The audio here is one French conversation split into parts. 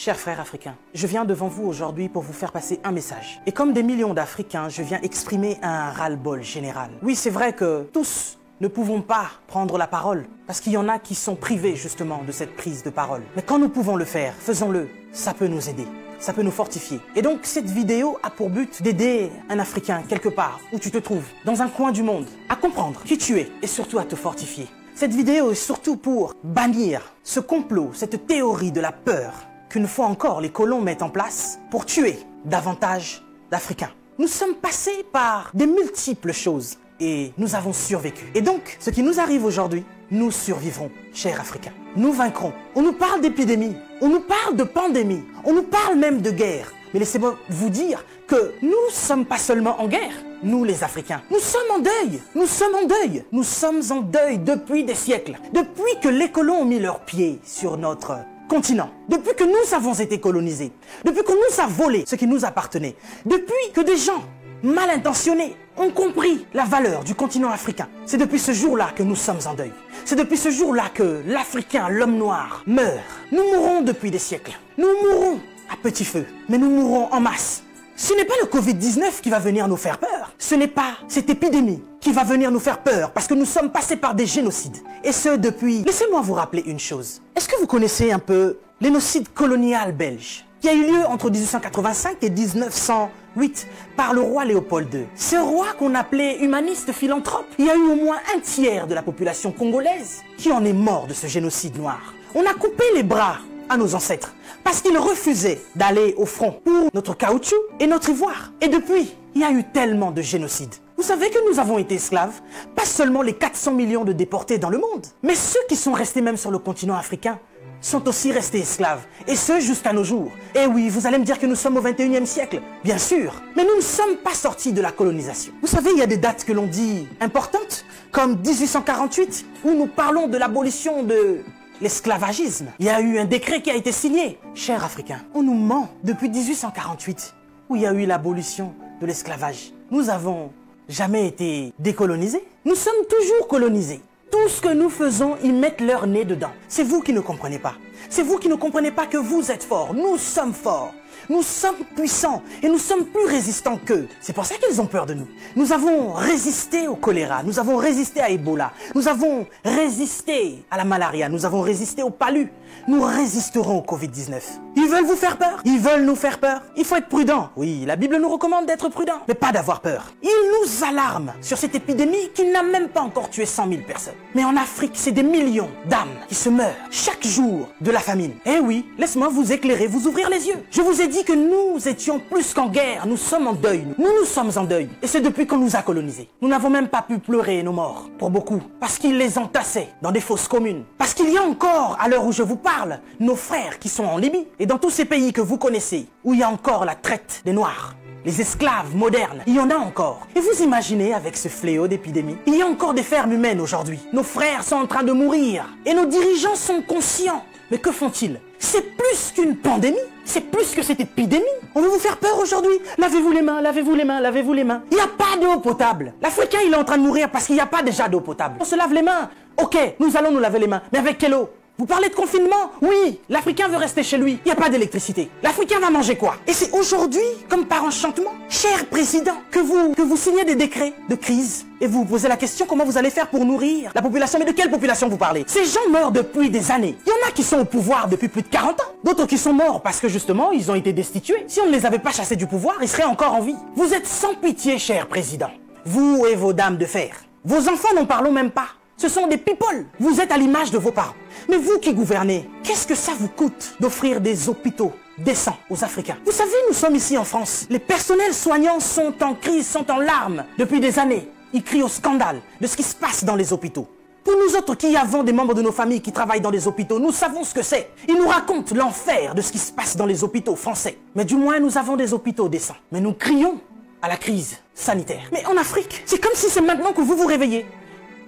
Chers frères africains, je viens devant vous aujourd'hui pour vous faire passer un message. Et comme des millions d'Africains, je viens exprimer un ras-le-bol général. Oui, c'est vrai que tous ne pouvons pas prendre la parole, parce qu'il y en a qui sont privés justement de cette prise de parole. Mais quand nous pouvons le faire, faisons-le. Ça peut nous aider, ça peut nous fortifier. Et donc cette vidéo a pour but d'aider un Africain quelque part où tu te trouves, dans un coin du monde, à comprendre qui tu es et surtout à te fortifier. Cette vidéo est surtout pour bannir ce complot, cette théorie de la peur qu'une fois encore les colons mettent en place pour tuer davantage d'Africains. Nous sommes passés par des multiples choses et nous avons survécu. Et donc, ce qui nous arrive aujourd'hui, nous survivrons, chers Africains. Nous vaincrons. On nous parle d'épidémie, on nous parle de pandémie, on nous parle même de guerre. Mais laissez-moi vous dire que nous ne sommes pas seulement en guerre, nous les Africains. Nous sommes en deuil, nous sommes en deuil. Nous sommes en deuil depuis des siècles. Depuis que les colons ont mis leurs pieds sur notre continent, depuis que nous avons été colonisés, depuis qu'on nous a volé ce qui nous appartenait, depuis que des gens mal intentionnés ont compris la valeur du continent africain. C'est depuis ce jour-là que nous sommes en deuil. C'est depuis ce jour-là que l'Africain, l'homme noir, meurt. Nous mourrons depuis des siècles. Nous mourrons à petit feu, mais nous mourrons en masse. Ce n'est pas le Covid-19 qui va venir nous faire peur. Ce n'est pas cette épidémie qui va venir nous faire peur parce que nous sommes passés par des génocides. Et ce depuis... Laissez-moi vous rappeler une chose. Est-ce que vous connaissez un peu l'énocide colonial belge qui a eu lieu entre 1885 et 1908 par le roi Léopold II? Ce roi qu'on appelait humaniste philanthrope, il y a eu au moins un tiers de la population congolaise qui en est mort de ce génocide noir. On a coupé les bras à nos ancêtres parce qu'ils refusaient d'aller au front pour notre caoutchouc et notre ivoire. Et depuis, il y a eu tellement de génocides. Vous savez que nous avons été esclaves, pas seulement les 400 millions de déportés dans le monde, mais ceux qui sont restés même sur le continent africain sont aussi restés esclaves, et ce jusqu'à nos jours. Et oui, vous allez me dire que nous sommes au 21e siècle, bien sûr, mais nous ne sommes pas sortis de la colonisation. Vous savez, il y a des dates que l'on dit importantes, comme 1848, où nous parlons de l'abolition de l'esclavagisme. Il y a eu un décret qui a été signé. Chers Africains, on nous ment depuis 1848, où il y a eu l'abolition de l'esclavage. Nous n'avons jamais été décolonisés. Nous sommes toujours colonisés. Tout ce que nous faisons, ils mettent leur nez dedans. C'est vous qui ne comprenez pas. C'est vous qui ne comprenez pas que vous êtes forts. Nous sommes forts. Nous sommes puissants et nous sommes plus résistants qu'eux. C'est pour ça qu'ils ont peur de nous. Nous avons résisté au choléra, nous avons résisté à Ebola, nous avons résisté à la malaria, nous avons résisté au palu. Nous résisterons au Covid-19. Ils veulent vous faire peur? Ils veulent nous faire peur? Il faut être prudent. Oui, la Bible nous recommande d'être prudent, mais pas d'avoir peur. Ils nous alarment sur cette épidémie qui n'a même pas encore tué 100 000 personnes. Mais en Afrique, c'est des millions d'âmes qui se meurent chaque jour de la famine. Eh oui, laisse-moi vous éclairer, vous ouvrir les yeux. Je vous ai dit que nous étions plus qu'en guerre, nous sommes en deuil. Nous sommes en deuil. Et c'est depuis qu'on nous a colonisés. Nous n'avons même pas pu pleurer nos morts, pour beaucoup, parce qu'ils les entassaient dans des fosses communes. Parce qu'il y a encore, à l'heure où je vous parle, nos frères qui sont en Libye et dans tous ces pays que vous connaissez, où il y a encore la traite des Noirs. Les esclaves modernes, il y en a encore. Et vous imaginez avec ce fléau d'épidémie, il y a encore des fermes humaines aujourd'hui. Nos frères sont en train de mourir et nos dirigeants sont conscients. Mais que font-ils? C'est plus qu'une pandémie, c'est plus que cette épidémie. On veut vous faire peur aujourd'hui. Lavez-vous les mains, lavez-vous les mains, lavez-vous les mains. Il n'y a pas d'eau potable. L'Africain, il est en train de mourir parce qu'il n'y a pas déjà d'eau potable. On se lave les mains. Ok, nous allons nous laver les mains. Mais avec quelle eau? Vous parlez de confinement? Oui, l'Africain veut rester chez lui. Il n'y a pas d'électricité. L'Africain va manger quoi? Et c'est aujourd'hui, comme par enchantement, cher président, que vous signez des décrets de crise et vous vous posez la question comment vous allez faire pour nourrir la population. Mais de quelle population vous parlez? Ces gens meurent depuis des années. Il y en a qui sont au pouvoir depuis plus de 40 ans. D'autres qui sont morts parce que justement, ils ont été destitués. Si on ne les avait pas chassés du pouvoir, ils seraient encore en vie. Vous êtes sans pitié, cher président. Vous et vos dames de fer. Vos enfants, n'en parlons même pas. Ce sont des people. Vous êtes à l'image de vos parents. Mais vous qui gouvernez, qu'est-ce que ça vous coûte d'offrir des hôpitaux décents aux Africains? Vous savez, nous sommes ici en France. Les personnels soignants sont en crise, sont en larmes depuis des années. Ils crient au scandale de ce qui se passe dans les hôpitaux. Pour nous autres qui avons des membres de nos familles qui travaillent dans les hôpitaux, nous savons ce que c'est. Ils nous racontent l'enfer de ce qui se passe dans les hôpitaux français. Mais du moins, nous avons des hôpitaux décents. Mais nous crions à la crise sanitaire. Mais en Afrique, c'est comme si c'est maintenant que vous vous réveillez.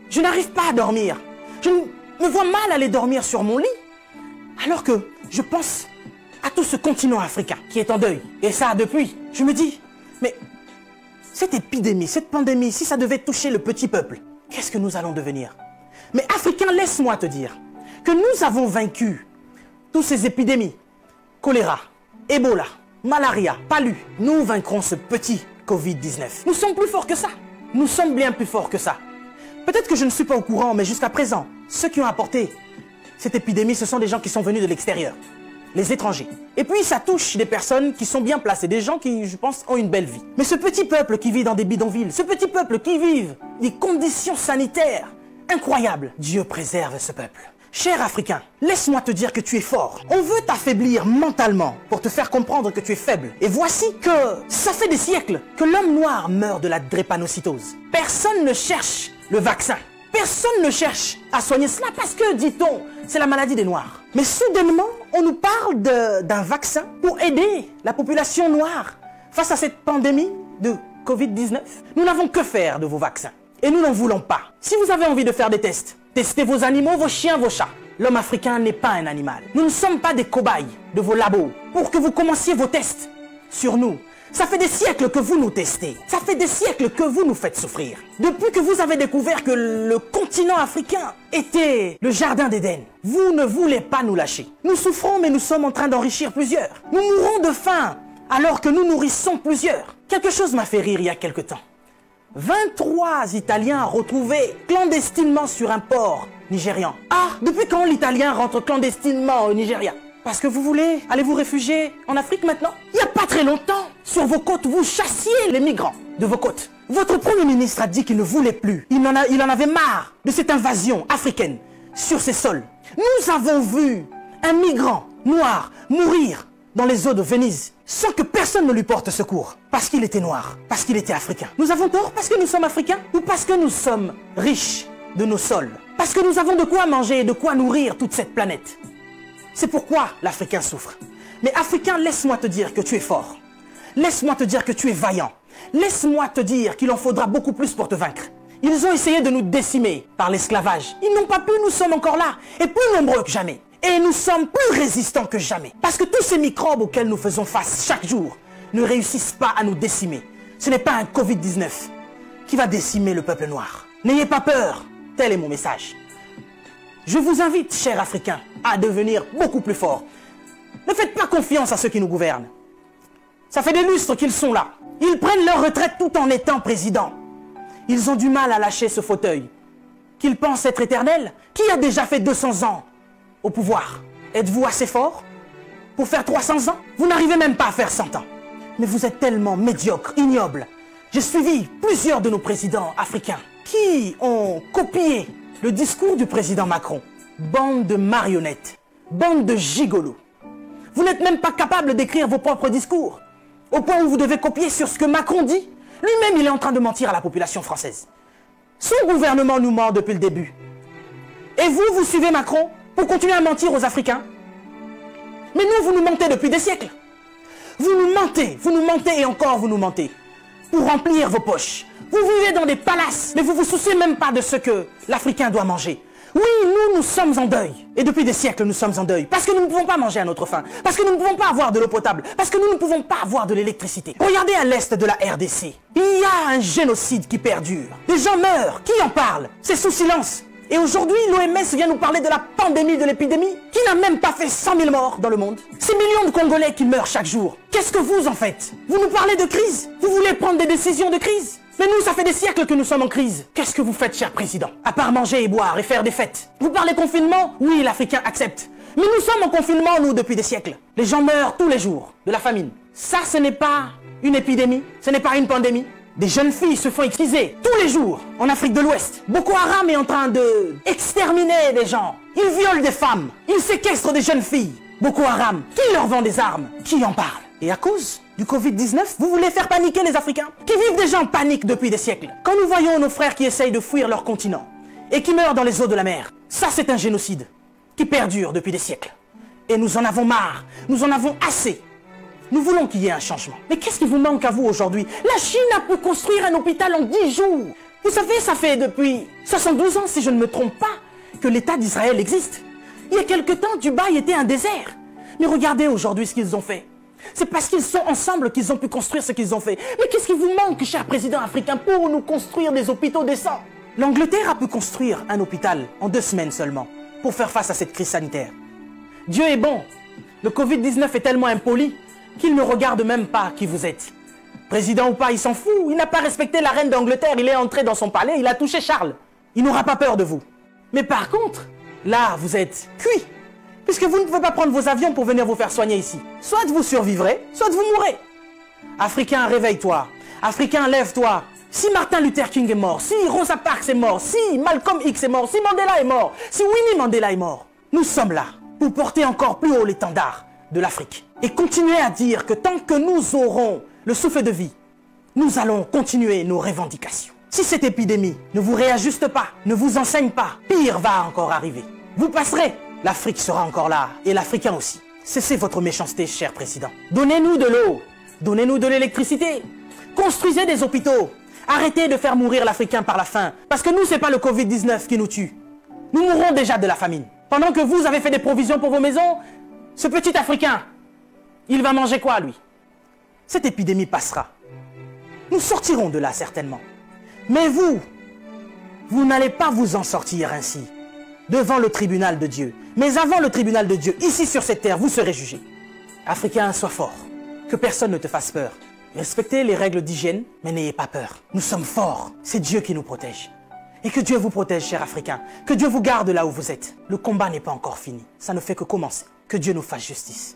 Je n'arrive pas à dormir. Je me vois mal aller dormir sur mon lit. Alors que je pense à tout ce continent africain qui est en deuil. Et ça depuis. Je me dis, mais cette épidémie, cette pandémie, si ça devait toucher le petit peuple, qu'est-ce que nous allons devenir? Mais Africains, laisse-moi te dire que nous avons vaincu toutes ces épidémies choléra, Ebola, malaria, palu. Nous vaincrons ce petit Covid-19. Nous sommes plus forts que ça. Nous sommes bien plus forts que ça. Peut-être que je ne suis pas au courant, mais jusqu'à présent, ceux qui ont apporté cette épidémie, ce sont des gens qui sont venus de l'extérieur, les étrangers. Et puis ça touche des personnes qui sont bien placées, des gens qui, je pense, ont une belle vie. Mais ce petit peuple qui vit dans des bidonvilles, ce petit peuple qui vit des conditions sanitaires incroyables, Dieu préserve ce peuple. Cher Africain, laisse-moi te dire que tu es fort. On veut t'affaiblir mentalement pour te faire comprendre que tu es faible. Et voici que ça fait des siècles que l'homme noir meurt de la drépanocytose. Personne ne cherche le vaccin. Personne ne cherche à soigner cela parce que, dit-on, c'est la maladie des Noirs. Mais soudainement, on nous parle d'un vaccin pour aider la population noire face à cette pandémie de Covid-19. Nous n'avons que faire de vos vaccins. Et nous n'en voulons pas. Si vous avez envie de faire des tests, testez vos animaux, vos chiens, vos chats. L'homme africain n'est pas un animal. Nous ne sommes pas des cobayes de vos labos pour que vous commenciez vos tests sur nous. Ça fait des siècles que vous nous testez. Ça fait des siècles que vous nous faites souffrir. Depuis que vous avez découvert que le continent africain était le jardin d'Éden, vous ne voulez pas nous lâcher. Nous souffrons, mais nous sommes en train d'enrichir plusieurs. Nous mourrons de faim alors que nous nourrissons plusieurs. Quelque chose m'a fait rire il y a quelque temps. 23 Italiens retrouvés clandestinement sur un port nigérian. Ah, depuis quand l'Italien rentre clandestinement au Nigeria? Parce que vous voulez aller vous réfugier en Afrique maintenant? Il n'y a pas très longtemps, sur vos côtes, vous chassiez les migrants de vos côtes. Votre Premier ministre a dit qu'il ne voulait plus. Il en avait marre de cette invasion africaine sur ses sols. Nous avons vu un migrant noir mourir dans les eaux de Venise sans que personne ne lui porte secours. Parce qu'il était noir, parce qu'il était africain. Nous avons tort parce que nous sommes africains ou parce que nous sommes riches de nos sols? Parce que nous avons de quoi manger et de quoi nourrir toute cette planète. C'est pourquoi l'Africain souffre. Mais Africain, laisse-moi te dire que tu es fort. Laisse-moi te dire que tu es vaillant. Laisse-moi te dire qu'il en faudra beaucoup plus pour te vaincre. Ils ont essayé de nous décimer par l'esclavage. Ils n'ont pas pu, nous sommes encore là, et plus nombreux que jamais. Et nous sommes plus résistants que jamais. Parce que tous ces microbes auxquels nous faisons face chaque jour ne réussissent pas à nous décimer. Ce n'est pas un Covid-19 qui va décimer le peuple noir. N'ayez pas peur, tel est mon message. Je vous invite, chers Africains, à devenir beaucoup plus forts. Ne faites pas confiance à ceux qui nous gouvernent. Ça fait des lustres qu'ils sont là. Ils prennent leur retraite tout en étant présidents. Ils ont du mal à lâcher ce fauteuil qu'ils pensent être éternel. Qui a déjà fait 200 ans au pouvoir? Êtes-vous assez fort pour faire 300 ans? Vous n'arrivez même pas à faire 100 ans. Mais vous êtes tellement médiocre, ignoble. J'ai suivi plusieurs de nos présidents africains qui ont copié le discours du président Macron. Bande de marionnettes, bande de gigolos. Vous n'êtes même pas capable d'écrire vos propres discours, au point où vous devez copier sur ce que Macron dit. Lui-même, il est en train de mentir à la population française. Son gouvernement nous ment depuis le début. Et vous, vous suivez Macron pour continuer à mentir aux Africains? Mais nous, vous nous mentez depuis des siècles. Vous nous mentez et encore vous nous mentez. Pour remplir vos poches. Vous vivez dans des palaces, mais vous ne vous souciez même pas de ce que l'Africain doit manger. Oui, nous sommes en deuil. Et depuis des siècles, nous sommes en deuil. Parce que nous ne pouvons pas manger à notre faim. Parce que nous ne pouvons pas avoir de l'eau potable. Parce que nous ne pouvons pas avoir de l'électricité. Regardez à l'est de la RDC. Il y a un génocide qui perdure. Des gens meurent. Qui en parle? C'est sous silence. Et aujourd'hui, l'OMS vient nous parler de la pandémie de l'épidémie qui n'a même pas fait 100 000 morts dans le monde. Ces millions de Congolais qui meurent chaque jour. Qu'est-ce que vous en faites? Vous nous parlez de crise? Vous voulez prendre des décisions de crise? Mais nous, ça fait des siècles que nous sommes en crise. Qu'est-ce que vous faites, cher président? À part manger et boire et faire des fêtes. Vous parlez confinement? Oui, l'Africain accepte. Mais nous sommes en confinement, nous, depuis des siècles. Les gens meurent tous les jours de la famine. Ça, ce n'est pas une épidémie. Ce n'est pas une pandémie. Des jeunes filles se font exciser tous les jours en Afrique de l'Ouest. Boko Haram est en train de exterminer des gens. Ils violent des femmes. Ils séquestrent des jeunes filles. Boko Haram, qui leur vend des armes? Qui en parle? Et à cause du Covid-19, vous voulez faire paniquer les Africains qui vivent déjà en panique depuis des siècles. Quand nous voyons nos frères qui essayent de fuir leur continent et qui meurent dans les eaux de la mer, ça c'est un génocide qui perdure depuis des siècles. Et nous en avons marre, nous en avons assez. Nous voulons qu'il y ait un changement. Mais qu'est-ce qui vous manque à vous aujourd'hui? La Chine a pu construire un hôpital en 10 jours. Vous savez, ça fait depuis 72 ans, si je ne me trompe pas, que l'État d'Israël existe. Il y a quelque temps, Dubaï était un désert. Mais regardez aujourd'hui ce qu'ils ont fait. C'est parce qu'ils sont ensemble qu'ils ont pu construire ce qu'ils ont fait. Mais qu'est-ce qui vous manque, cher président africain, pour nous construire des hôpitaux décents? L'Angleterre a pu construire un hôpital en 2 semaines seulement pour faire face à cette crise sanitaire. Dieu est bon. Le Covid-19 est tellement impoli qu'il ne regarde même pas qui vous êtes. Président ou pas, il s'en fout. Il n'a pas respecté la reine d'Angleterre. Il est entré dans son palais, il a touché Charles. Il n'aura pas peur de vous. Mais par contre, là, vous êtes cuit. Puisque vous ne pouvez pas prendre vos avions pour venir vous faire soigner ici. Soit vous survivrez, soit vous mourrez. Africain, réveille-toi. Africain, lève-toi. Si Martin Luther King est mort, si Rosa Parks est mort, si Malcolm X est mort, si Mandela est mort, si Winnie Mandela est mort, nous sommes là pour porter encore plus haut l'étendard de l'Afrique. Et continuer à dire que tant que nous aurons le souffle de vie, nous allons continuer nos revendications. Si cette épidémie ne vous réajuste pas, ne vous enseigne pas, pire va encore arriver. Vous passerez, l'Afrique sera encore là, et l'Africain aussi. Cessez votre méchanceté, cher président. Donnez-nous de l'eau, donnez-nous de l'électricité, construisez des hôpitaux, arrêtez de faire mourir l'Africain par la faim, parce que nous, c'est pas le Covid-19 qui nous tue. Nous mourrons déjà de la famine. Pendant que vous avez fait des provisions pour vos maisons, ce petit Africain, il va manger quoi, lui? Cette épidémie passera. Nous sortirons de là, certainement. Mais vous n'allez pas vous en sortir ainsi, devant le tribunal de Dieu. Mais avant le tribunal de Dieu, ici sur cette terre, vous serez jugés. Africain, sois fort. Que personne ne te fasse peur. Respectez les règles d'hygiène, mais n'ayez pas peur. Nous sommes forts. C'est Dieu qui nous protège. Et que Dieu vous protège, cher Africain. Que Dieu vous garde là où vous êtes. Le combat n'est pas encore fini. Ça ne fait que commencer. Que Dieu nous fasse justice.